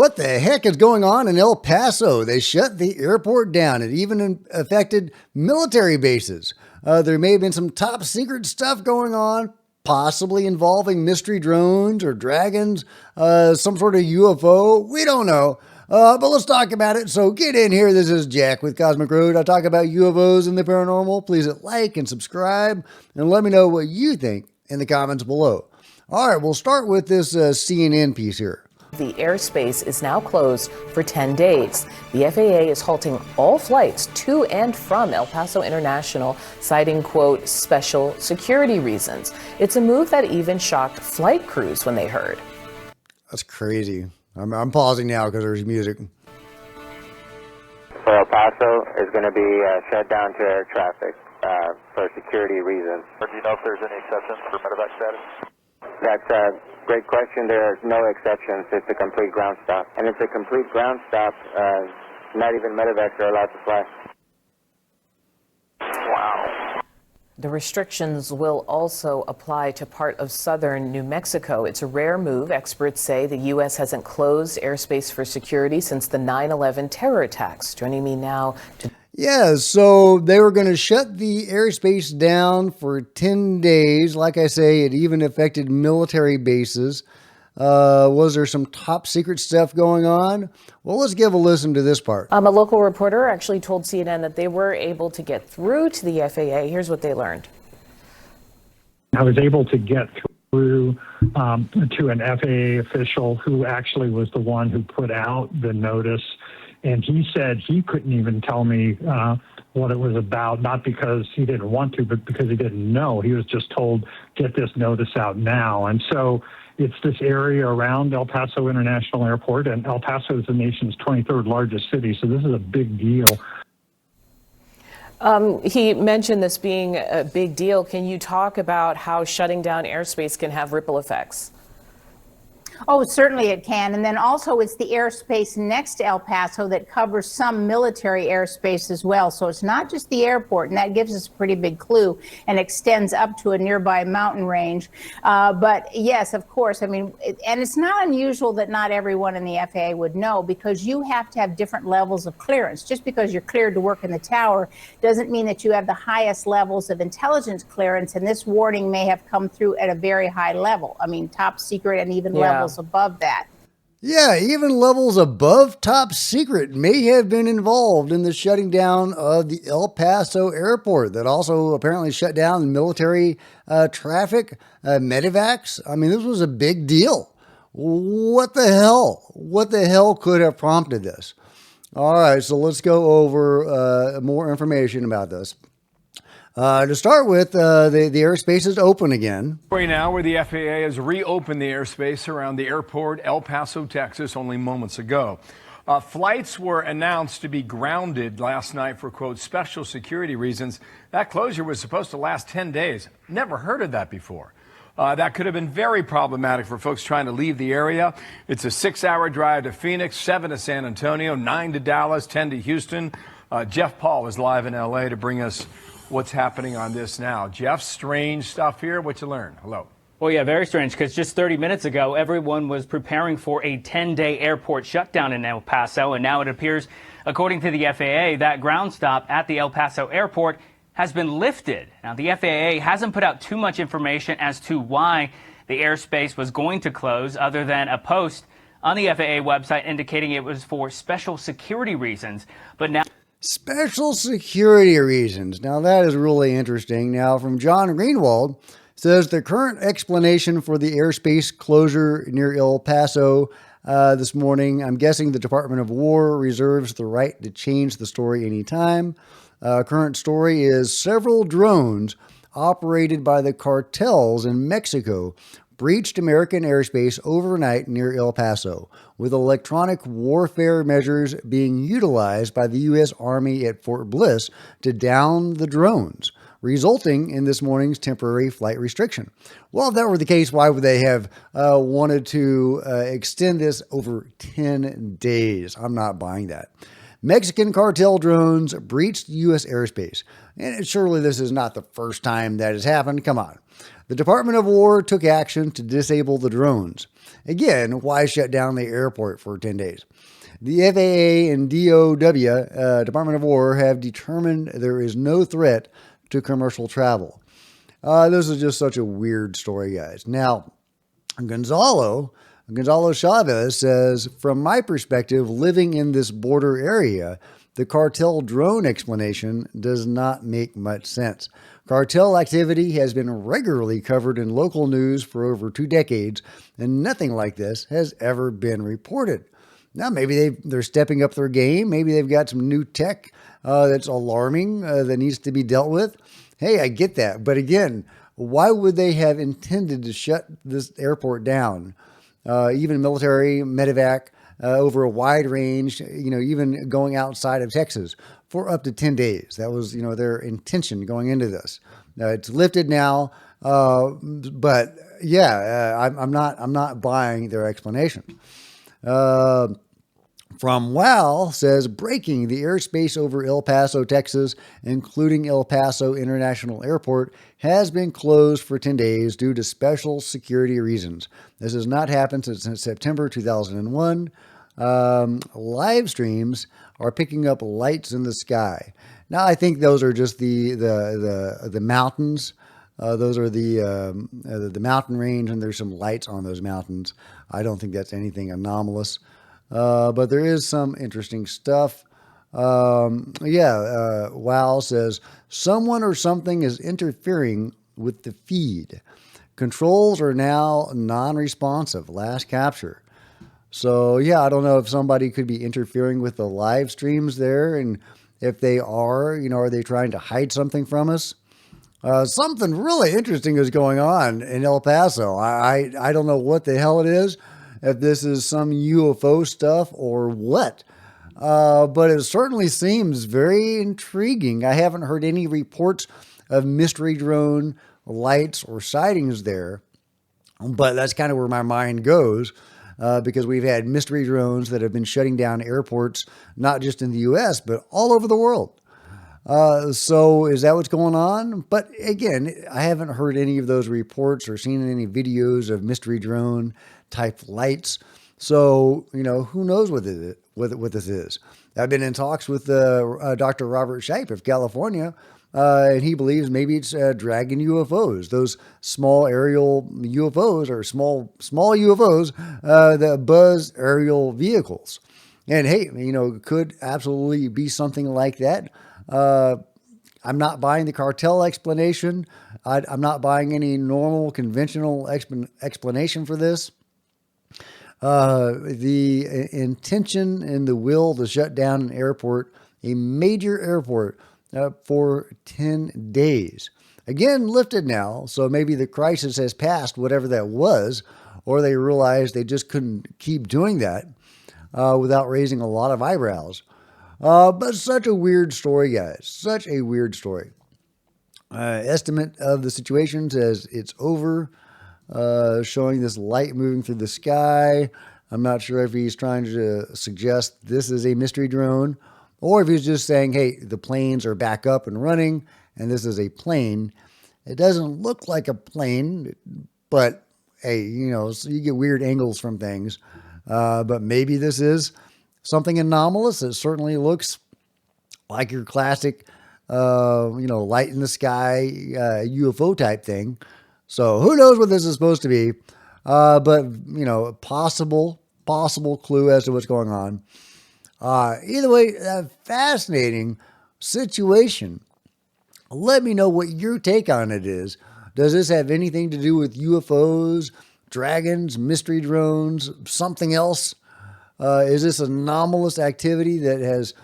what the heck is going on in El Paso? They shut the airport down. It even affected military bases. There may have been some top secret stuff going on, possibly involving mystery drones or dragons, some sort of UFO. We don't know. But let's talk about it. So get in here. This is Jack with Cosmic Road. I talk about UFOs and the paranormal. Please hit like and subscribe and let me know what you think in the comments below. All right, we'll start with this CNN piece here. The airspace is now closed for 10 days. The FAA is halting all flights to and from El Paso International, citing, quote, special security reasons. It's a move that even shocked flight crews when they heard. That's crazy. I'm pausing now because there's music. So El Paso is going to be shut down to air traffic for security reasons. Do you know if there's any exceptions for medevac status? That's a great question. There are no exceptions. It's a complete ground stop. And it's a complete ground stop. Not even medevacs are allowed to fly. Wow. The restrictions will also apply to part of southern New Mexico. It's a rare move. Experts say the U.S. hasn't closed airspace for security since the 9/11 terror attacks. Joining me now to... Yeah, so they were going to shut the airspace down for 10 days. Like I say, it even affected military bases. Was there some top secret stuff going on? Well, let's give a listen to this part. A local reporter actually told CNN that they were able to get through to the FAA. Here's what they learned. I was able to get through to an FAA official who actually was the one who put out the notice. And he said he couldn't even tell me what it was about, not because he didn't want to, but because he didn't know. He was just told, get this notice out now. And so it's this area around El Paso International Airport, and El Paso is the nation's 23rd largest city, so this is a big deal. He mentioned this being a big deal. Can you talk about how shutting down airspace can have ripple effects? Oh, certainly it can. And then also it's the airspace next to El Paso that covers some military airspace as well. So it's not just the airport, and that gives us a pretty big clue and extends up to a nearby mountain range. But yes, of course, I mean, and it's not unusual that not everyone in the FAA would know, because you have to have different levels of clearance. Just because you're cleared to work in the tower doesn't mean that you have the highest levels of intelligence clearance. And this warning may have come through at a very high level. I mean, top secret and even levels above that. Yeah, even levels above top secret may have been involved in the shutting down of the El Paso airport that also apparently shut down military traffic, medevacs. I mean, this was a big deal. What the hell? What the hell could have prompted this? All right, so let's go over more information about this. To start with, the airspace is open again. Right now, where the FAA has reopened the airspace around the airport, El Paso, Texas, only moments ago. Flights were announced to be grounded last night for, quote, special security reasons. That closure was supposed to last 10 days. Never heard of that before. That could have been very problematic for folks trying to leave the area. It's a 6-hour drive to Phoenix, 7 to San Antonio, 9 to Dallas, 10 to Houston. Jeff Paul is live in L.A. to bring us what's happening on this now. Jeff, strange stuff here. What you learn? Hello. Well, yeah, very strange, because just 30 minutes ago, everyone was preparing for a 10-day airport shutdown in El Paso, and now it appears, according to the FAA, that ground stop at the El Paso airport has been lifted. Now, the FAA hasn't put out too much information as to why the airspace was going to close, other than a post on the FAA website indicating it was for special security reasons. But now... Special security reasons. Now that is really interesting. Now from John Greenwald, says the current explanation for the airspace closure near El Paso this morning, I'm guessing the Department of War reserves the right to change the story anytime. Current story is several drones operated by the cartels in Mexico breached American airspace overnight near El Paso, with electronic warfare measures being utilized by the U.S. Army at Fort Bliss to down the drones, resulting in this morning's temporary flight restriction. Well, if that were the case, why would they have wanted to extend this over 10 days? I'm not buying that. Mexican cartel drones breached U.S. airspace. And surely this is not the first time that has happened. Come on. The Department of War took action to disable the drones. Again, why shut down the airport for 10 days? The FAA and DOW, Department of War, have determined there is no threat to commercial travel. This is just such a weird story, guys. Now, Gonzalo Chavez says, from my perspective, living in this border area, the cartel drone explanation does not make much sense. Cartel activity has been regularly covered in local news for over 2 decades, and nothing like this has ever been reported. Now, maybe they're stepping up their game. Maybe they've got some new tech that's alarming that needs to be dealt with. Hey, I get that. But again, why would they have intended to shut this airport down? Even military, medevac, over a wide range, even going outside of Texas for up to 10 days. That was, their intention going into this. It's lifted now, but yeah, I'm not buying their explanation. From WOW says, breaking: the airspace over El Paso, Texas, including El Paso International Airport, has been closed for 10 days due to special security reasons. This has not happened since September 2001. Live streams are picking up lights in the sky. Now, I think those are just the mountains. Those are the mountain range, and there's some lights on those mountains. I don't think that's anything anomalous. But there is some interesting stuff. Wow says, someone or something is interfering with the feed. Controls are now non-responsive. Last capture. So, yeah, I don't know if somebody could be interfering with the live streams there. And if they are, are they trying to hide something from us? Something really interesting is going on in El Paso. I don't know what the hell it is, if this is some UFO stuff or what. But it certainly seems very intriguing. I haven't heard any reports of mystery drone lights or sightings there, but that's kind of where my mind goes, because we've had mystery drones that have been shutting down airports, not just in the U.S., but all over the world. So is that what's going on? But again, I haven't heard any of those reports or seen any videos of mystery drone type lights. So, who knows what this is. I've been in talks with Dr. Robert Scheip of California, and he believes maybe it's dragon UFOs, those small aerial UFOs or small UFOs that buzz aerial vehicles. And hey, could absolutely be something like that. I'm not buying the cartel explanation. I'm not buying any normal, conventional explanation for this. The intention and the will to shut down an airport, a major airport, for 10 days. Again, lifted now, so maybe the crisis has passed, whatever that was, or they realized they just couldn't keep doing that without raising a lot of eyebrows. But such a weird story, guys. Such a weird story. Estimate of the situation says it's over, showing this light moving through the sky. I'm not sure if he's trying to suggest this is a mystery drone, or if he's just saying, hey, the planes are back up and running, and this is a plane. It doesn't look like a plane, but hey, so you get weird angles from things. But maybe this is something anomalous. It certainly looks like your classic, light in the sky, UFO type thing. So who knows what this is supposed to be? But, possible clue as to what's going on. Either way, a fascinating situation. Let me know what your take on it is. Does this have anything to do with UFOs, dragons, mystery drones, something else? Is this anomalous activity that has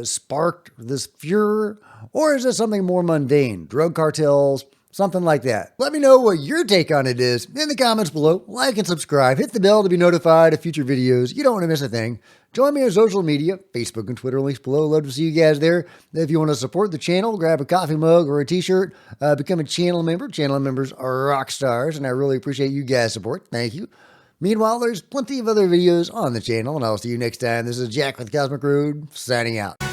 sparked this furor? Or is this something more mundane? Drug cartels, something like that. Let me know what your take on it is in the comments below. Like and subscribe. Hit the bell to be notified of future videos. You don't want to miss a thing. Join me on social media, Facebook and Twitter, links below. Love to see you guys there. If you want to support the channel, grab a coffee mug or a t-shirt, become a channel member. Channel members are rock stars, and I really appreciate you guys' support. Thank you. Meanwhile, there's plenty of other videos on the channel, and I'll see you next time. This is Jack with Cosmic Road, signing out.